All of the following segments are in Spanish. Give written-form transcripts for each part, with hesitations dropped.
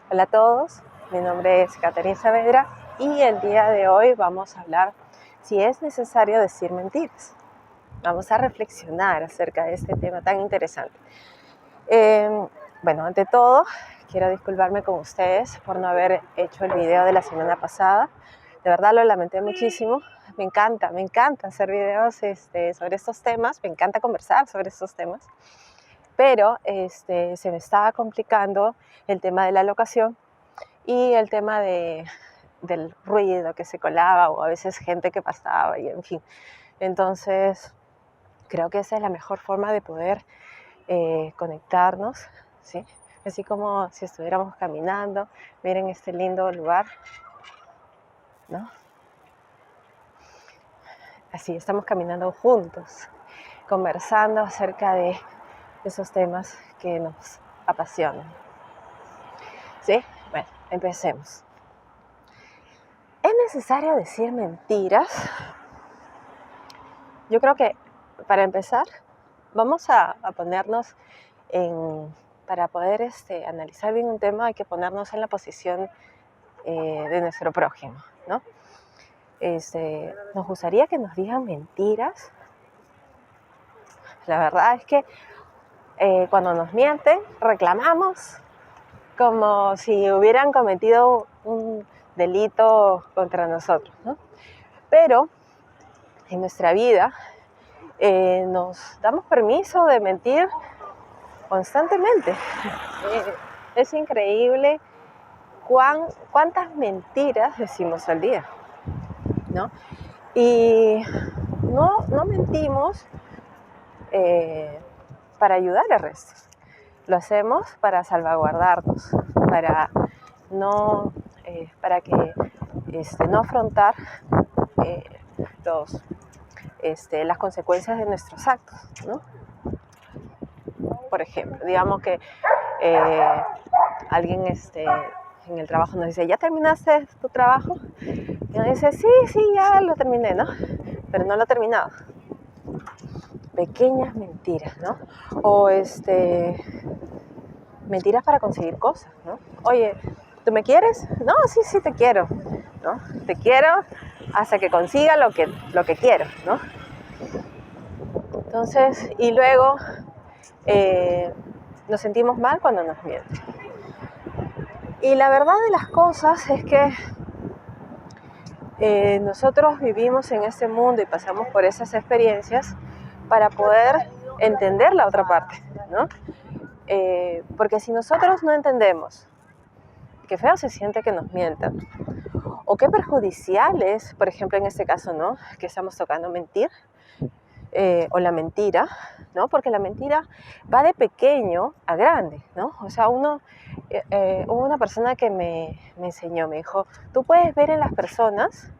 Hola a todos, mi nombre es Caterina Saavedra y el día de hoy vamos a hablar si es necesario decir mentiras. Vamos a reflexionar acerca de este tema tan interesante. Bueno, ante todo, quiero disculparme con ustedes por no haber hecho el video de la semana pasada. De verdad lo lamenté muchísimo. Me encanta hacer videos sobre estos temas, me encanta conversar sobre estos temas. Pero se me estaba complicando el tema de la locación y el tema del ruido que se colaba o a veces gente que pasaba y en fin. Entonces creo que esa es la mejor forma de poder conectarnos, ¿sí? Así como si estuviéramos caminando. Miren este lindo lugar, ¿no? Así estamos caminando juntos, conversando acerca de esos temas que nos apasionan. ¿Sí? Bueno, empecemos. ¿Es necesario decir mentiras? Yo creo que para empezar vamos a ponernos para poder analizar bien un tema hay que ponernos en la posición de nuestro prójimo, ¿no? ¿Nos gustaría que nos digan mentiras? La verdad es que cuando nos mienten reclamamos como si hubieran cometido un delito contra nosotros, ¿no? Pero en nuestra vida nos damos permiso de mentir constantemente. Es increíble cuántas mentiras decimos al día, ¿no? Y no mentimos para ayudar al resto. Lo hacemos para salvaguardarnos, para que no afrontar las consecuencias de nuestros actos, ¿no? Por ejemplo, digamos que alguien en el trabajo nos dice, ¿ya terminaste tu trabajo? Y uno dice, sí, ya lo terminé, ¿no? Pero no lo he terminado. Pequeñas mentiras, ¿no? O mentiras para conseguir cosas, ¿no? Oye, ¿tú me quieres? No, sí te quiero, ¿no? Te quiero hasta que consiga lo que quiero, ¿no? Entonces, y luego nos sentimos mal cuando nos mienten. Y la verdad de las cosas es que nosotros vivimos en este mundo y pasamos por esas experiencias para poder entender la otra parte, ¿no? Porque si nosotros no entendemos qué feo se siente que nos mientan, o qué perjudicial es, por ejemplo, en este caso, ¿no? Que estamos tocando mentir, o la mentira, ¿no? Porque la mentira va de pequeño a grande, ¿no? O sea, hubo una persona que me enseñó, me dijo, tú puedes ver en las personas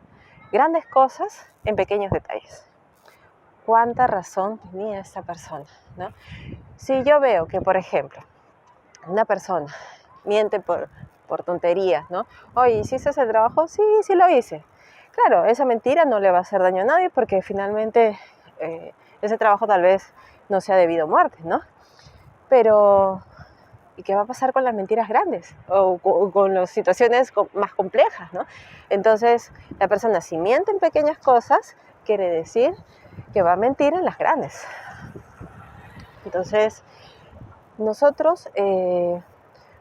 grandes cosas en pequeños detalles. ¿Cuánta razón tenía esta persona, ¿no? Si yo veo que, por ejemplo, una persona miente por tonterías, ¿no? Oye, ¿hiciste ese trabajo? Sí lo hice. Claro, esa mentira no le va a hacer daño a nadie porque finalmente ese trabajo tal vez no sea debido a muerte, ¿no? Pero, ¿y qué va a pasar con las mentiras grandes? O con las situaciones más complejas, ¿no? Entonces, la persona si miente en pequeñas cosas, quiere decir que va a mentir en las grandes. Entonces, nosotros,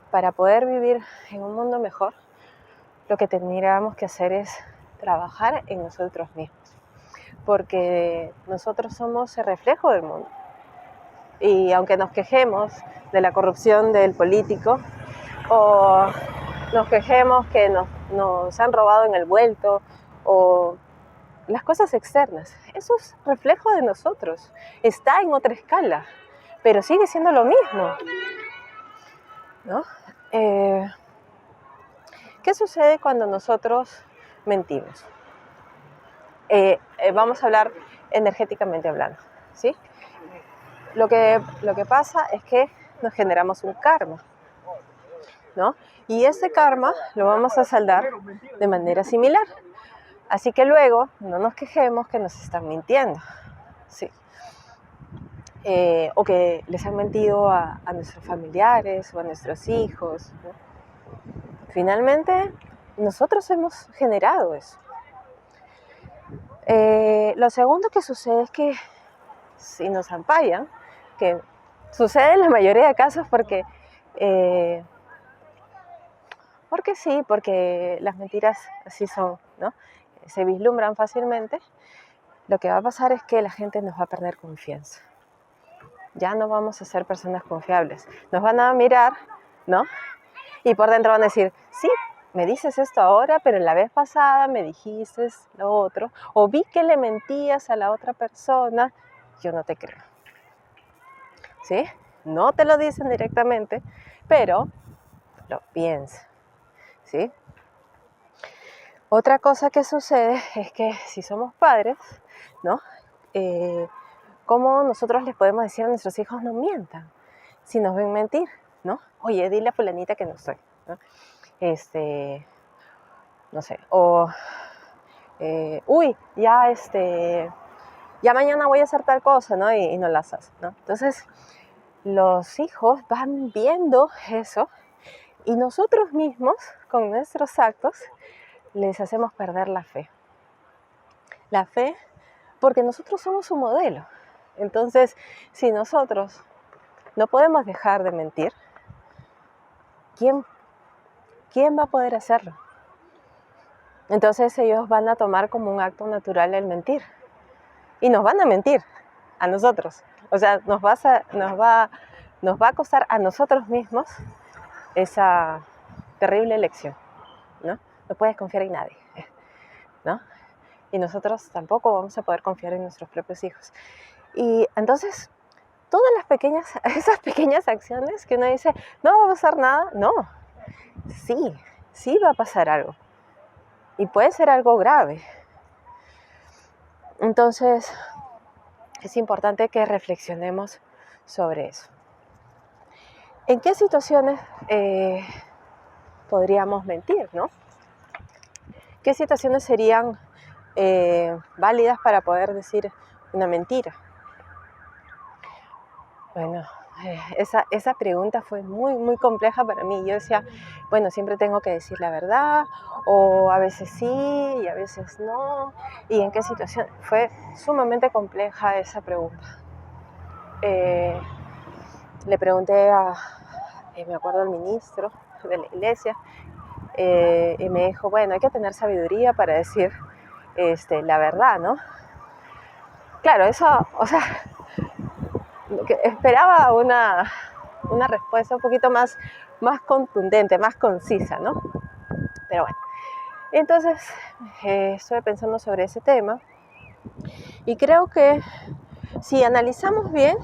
para poder vivir en un mundo mejor, lo que tendríamos que hacer es trabajar en nosotros mismos, porque nosotros somos el reflejo del mundo. Y aunque nos quejemos de la corrupción del político o nos quejemos que nos han robado en el vuelto o las cosas externas, eso es reflejo de nosotros, está en otra escala, pero sigue siendo lo mismo, ¿no? ¿Qué sucede cuando nosotros mentimos? Vamos a hablar energéticamente hablando, ¿sí? Lo que pasa es que nos generamos un karma, ¿no? Y ese karma lo vamos a saldar de manera similar. Así que luego no nos quejemos que nos están mintiendo, ¿sí? O que les han mentido a nuestros familiares o a nuestros hijos, ¿no? Finalmente, nosotros hemos generado eso. Lo segundo que sucede es que si nos ampallan, que sucede en la mayoría de casos porque sí, porque las mentiras así son, ¿no? Se vislumbran fácilmente. Lo que va a pasar es que la gente nos va a perder confianza. Ya no vamos a ser personas confiables. Nos van a mirar, ¿no? Y por dentro van a decir, sí, me dices esto ahora, pero la vez pasada me dijiste lo otro. O vi que le mentías a la otra persona. Yo no te creo. ¿Sí? No te lo dicen directamente, pero lo piensan. ¿Sí? Otra cosa que sucede es que si somos padres, ¿no? ¿Cómo nosotros les podemos decir a nuestros hijos no mientan si nos ven mentir, ¿no? Oye, dile a fulanita que no estoy, ¿no? No sé, o uy, ya mañana voy a hacer tal cosa, ¿no? Y no las haces, ¿no? Entonces, los hijos van viendo eso y nosotros mismos, con nuestros actos, les hacemos perder la fe. La fe porque nosotros somos su modelo. Entonces, si nosotros no podemos dejar de mentir, ¿quién va a poder hacerlo? Entonces ellos van a tomar como un acto natural el mentir. Y nos van a mentir a nosotros. O sea, nos va a costar a nosotros mismos esa terrible elección, ¿no? No puedes confiar en nadie, ¿no? Y nosotros tampoco vamos a poder confiar en nuestros propios hijos. Y entonces, todas esas pequeñas acciones que uno dice, no va a pasar nada, no. Sí va a pasar algo. Y puede ser algo grave. Entonces, es importante que reflexionemos sobre eso. ¿En qué situaciones podríamos mentir, no? ¿Qué situaciones serían válidas para poder decir una mentira? Bueno, esa pregunta fue muy, muy compleja para mí. Yo decía, bueno, siempre tengo que decir la verdad, o a veces sí y a veces no. ¿Y en qué situación? Fue sumamente compleja esa pregunta. Le pregunté me acuerdo al ministro de la iglesia, y me dijo, bueno, hay que tener sabiduría para decir la verdad, ¿no? Claro, eso, o sea, esperaba una respuesta un poquito más contundente, más concisa, ¿no? Pero bueno, entonces estuve pensando sobre ese tema y creo que si analizamos bien,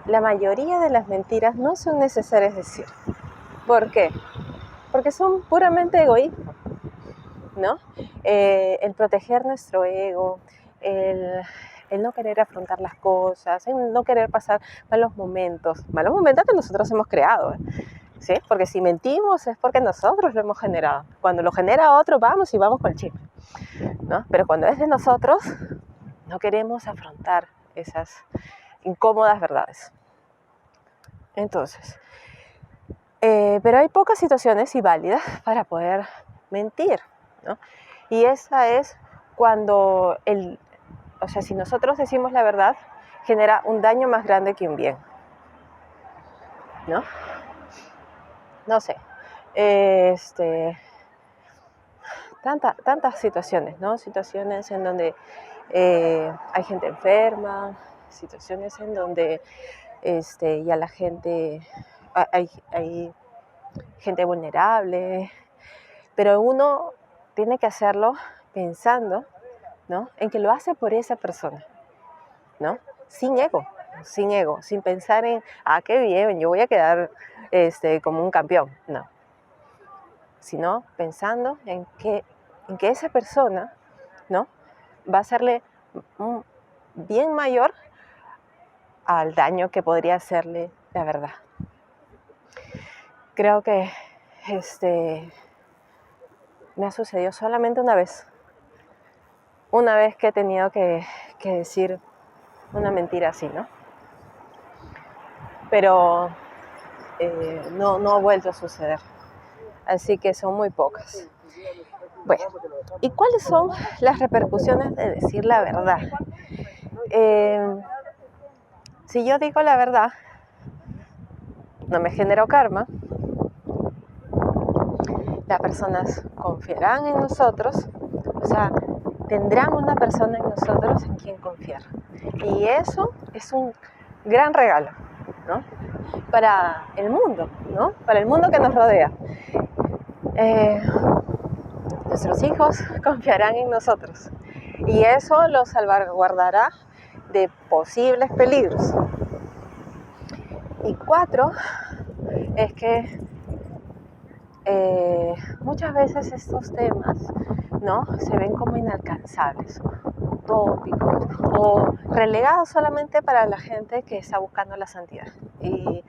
la mayoría de las mentiras no son necesarias decir. ¿Por qué? Porque son puramente egoísmo, ¿no? El proteger nuestro ego, el no querer afrontar las cosas, el no querer pasar malos momentos que nosotros hemos creado, ¿sí? Porque si mentimos es porque nosotros lo hemos generado. Cuando lo genera otro, vamos con el chisme, ¿no? Pero cuando es de nosotros, no queremos afrontar esas incómodas verdades. Entonces, pero hay pocas situaciones y válidas para poder mentir, ¿no? Y esa es cuando si nosotros decimos la verdad, genera un daño más grande que un bien, ¿no? No sé, tantas situaciones, ¿no? Situaciones en donde hay gente enferma, situaciones en donde ya la gente, hay gente vulnerable, pero uno tiene que hacerlo pensando, ¿no? En que lo hace por esa persona, ¿no? Sin ego, sin pensar en, qué bien, yo voy a quedar como un campeón, no. Sino pensando en que esa persona, ¿no? Va a hacerle un bien mayor al daño que podría hacerle la verdad. Creo que me ha sucedido solamente una vez que he tenido que decir una mentira así, ¿no? Pero no ha vuelto a suceder. así que son muy pocas. Bueno, ¿y cuáles son las repercusiones de decir la verdad? Si yo digo la verdad, no me genero karma, las personas confiarán en nosotros, o sea, tendrán una persona en nosotros en quien confiar. Y eso es un gran regalo, ¿no? Para el mundo, ¿no? Para el mundo que nos rodea. Nuestros hijos confiarán en nosotros y eso los salvaguardará de posibles peligros. Y 4, es que muchas veces estos temas, ¿no?, se ven como inalcanzables, utópicos o relegados solamente para la gente que está buscando la santidad. Y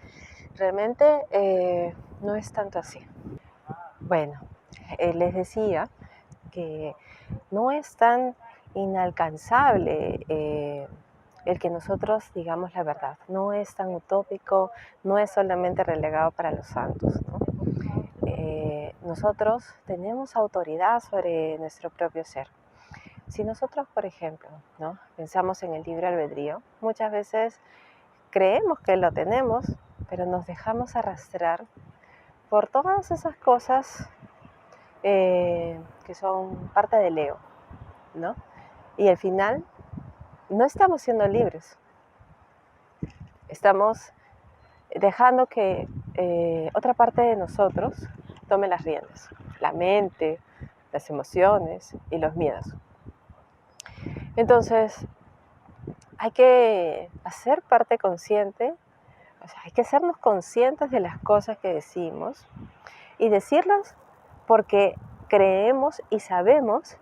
realmente no es tanto así. Bueno, les decía que no es tan inalcanzable el que nosotros digamos la verdad, no es tan utópico, no es solamente relegado para los santos, ¿no? Nosotros tenemos autoridad sobre nuestro propio ser. Si nosotros, por ejemplo, ¿no?, pensamos en el libre albedrío, muchas veces creemos que lo tenemos, pero nos dejamos arrastrar por todas esas cosas que son parte del ego, ¿no? Y al final no estamos siendo libres, estamos dejando que otra parte de nosotros tome las riendas, la mente, las emociones y los miedos. Entonces, hay que hacer parte consciente, o sea, hay que hacernos conscientes de las cosas que decimos y decirlas porque creemos y sabemos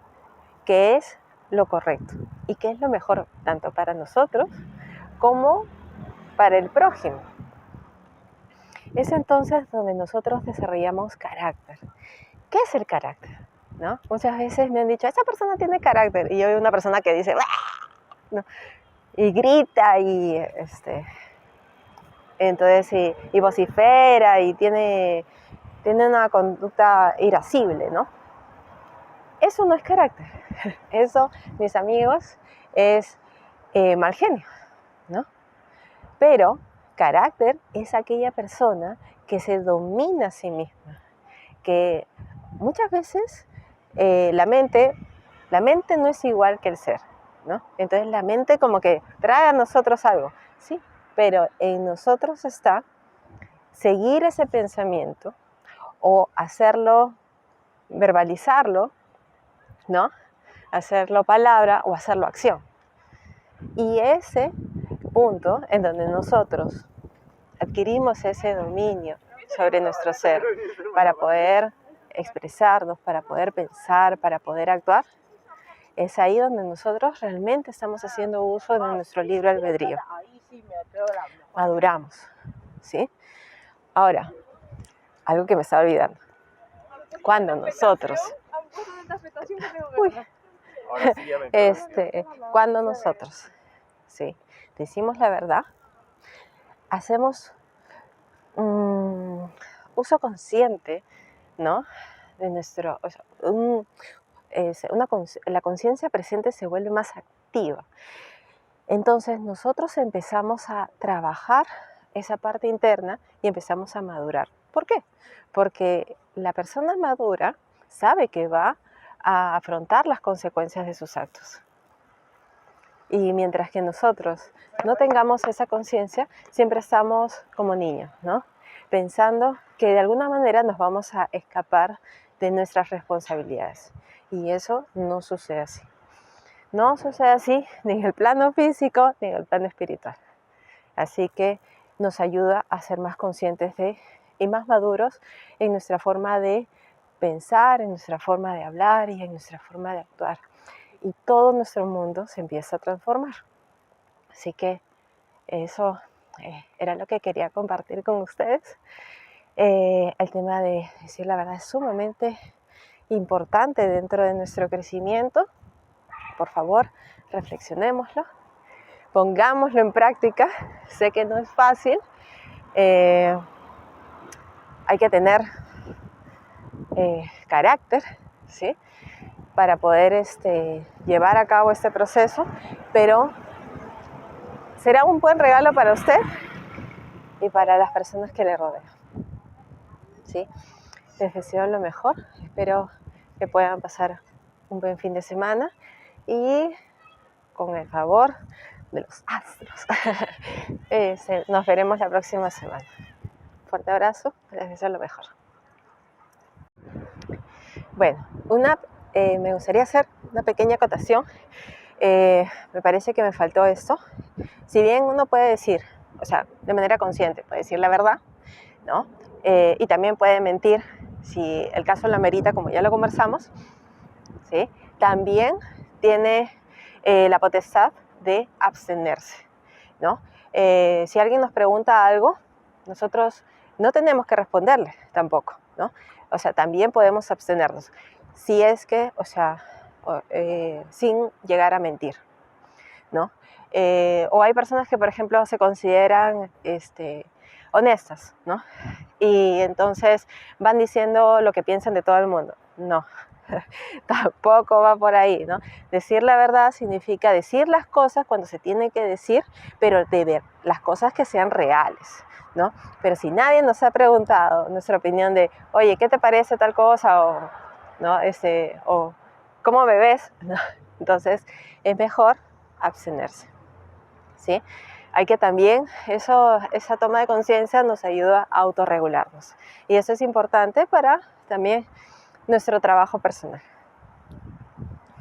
que es lo correcto y que es lo mejor tanto para nosotros como para el prójimo. Es entonces donde nosotros desarrollamos carácter. ¿Qué es el carácter? ¿No? Muchas veces me han dicho, esa persona tiene carácter, y yo veo una persona que dice, ¡ah!, ¿no?, y grita y entonces y vocifera y tiene una conducta irascible, ¿no? Eso no es carácter. Eso, mis amigos, es mal genio, ¿no? Pero carácter es aquella persona que se domina a sí misma, que muchas veces la mente no es igual que el ser, ¿no? Entonces la mente como que trae a nosotros algo, sí, pero en nosotros está seguir ese pensamiento o hacerlo, verbalizarlo, ¿no?, hacerlo palabra o hacerlo acción. Y ese punto en donde nosotros adquirimos ese dominio sobre nuestro ser para poder expresarnos, para poder pensar, para poder actuar, es ahí donde nosotros realmente estamos haciendo uso de nuestro libre albedrío. Maduramos, ¿sí? Ahora, algo que me estaba olvidando. Cuando nosotros... cuando nosotros, sí, decimos la verdad, hacemos uso consciente, ¿no?, de nuestro... O sea, la conciencia presente se vuelve más activa. Entonces nosotros empezamos a trabajar esa parte interna y empezamos a madurar. ¿Por qué? Porque la persona madura sabe que va a afrontar las consecuencias de sus actos. Y mientras que nosotros no tengamos esa conciencia, siempre estamos como niños, ¿no?, pensando que de alguna manera nos vamos a escapar de nuestras responsabilidades. Y eso no sucede así. No sucede así ni en el plano físico ni en el plano espiritual. Así que nos ayuda a ser más conscientes y más maduros en nuestra forma de pensar, en nuestra forma de hablar y en nuestra forma de actuar. Y todo nuestro mundo se empieza a transformar. Así que eso era lo que quería compartir con ustedes. El tema de decir la verdad es sumamente importante dentro de nuestro crecimiento. Por favor, reflexionémoslo, pongámoslo en práctica. Sé que no es fácil. Hay que tener carácter, ¿sí? Para poder llevar a cabo este proceso, pero será un buen regalo para usted y para las personas que le rodean, ¿sí? Les deseo lo mejor, espero que puedan pasar un buen fin de semana y con el favor de los astros nos veremos la próxima semana. Fuerte abrazo, les deseo lo mejor. Bueno, me gustaría hacer una pequeña acotación. Me parece que me faltó esto. Si bien uno puede decir, o sea, de manera consciente, puede decir la verdad, ¿no? Y también puede mentir si el caso lo amerita, como ya lo conversamos, ¿sí? También tiene la potestad de abstenerse, ¿no? Si alguien nos pregunta algo, nosotros no tenemos que responderle tampoco, ¿no? O sea, también podemos abstenernos, si es que, o sea, sin llegar a mentir, ¿no? O hay personas que, por ejemplo, se consideran honestas, ¿no? Y entonces van diciendo lo que piensan de todo el mundo. No, tampoco va por ahí, ¿no? Decir la verdad significa decir las cosas cuando se tienen que decir, pero de ver las cosas que sean reales, ¿no? Pero si nadie nos ha preguntado nuestra opinión de, oye, ¿qué te parece tal cosa? O, ¿no? O ¿cómo me ves? ¿No? Entonces es mejor abstenerse, ¿sí? Hay que también, esa toma de conciencia nos ayuda a autorregularnos. Y eso es importante para también nuestro trabajo personal.